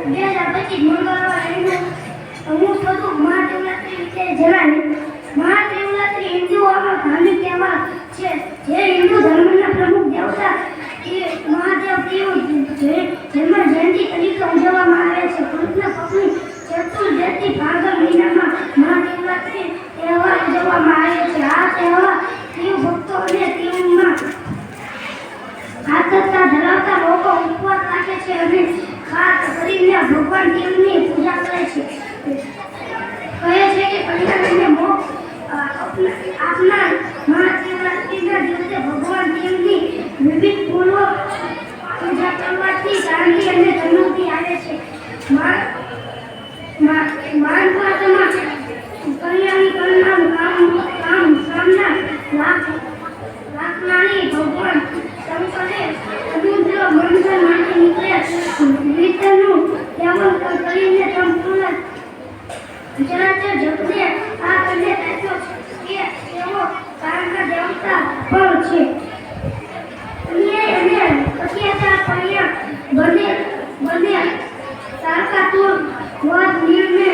2025 મંગળવારે હું થતું મહાશિવરાત્રી વિશે જણાવીશ. મહાશિવરાત્રી હિન્દુઓનો ધાર્મિક તહેવાર છે. જે હિન્દુ ધર્મના પ્રમુખ દેવતા મહાદેવ દેવની જન્મ જયંતિ તરીકે ઉજવવામાં આવે છે. કૃષ્ણ પક્ષની ચતુર્દશી ભાદરવા મહિનામાં મહાશિવરાત્રી તહેવાર ઉજવવામાં આવે છે. આ તહેવાર શિવ ભક્તો અને શિવમાં આસ્થા ધરાવતા લોકો ઉપવાસ રાખે છે અને ખાસ કરીને ભગવાન શિવની પૂજા કરે છે. કહે છે કે કલ્યાણ મોક્ષ આપનાર મહાશિવરાત્રિના દિવસે ભગવાન શિવની વિવિધ પૂર્વ પૂજા કરવાથી શાંતિ અને સમૃદ્ધિ આવે છે. માનવાસમાં કલ્યાણ કરનાર કામના રાખનારી ભગવાન શંકરે સમુદ્ર મંથન માટે નીકળ્યા. વિષ્ણુનું સેવન કરીને સંપૂર્ણ ચરાચર જગતને આ સંદેશ આપ્યો કે તેઓ કાળના દેવતા પણ છે. અન્યાય અને અત્યાચાર કર્યા બંને તારકાસુર વધ નિર્ણય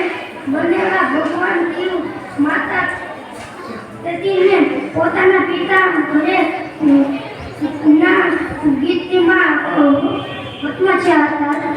બનેલા ભગવાન શિવ માતા સતીને પોતાના પિતા ઘરે ના ગીતમાં વટવાચ્યા હતા.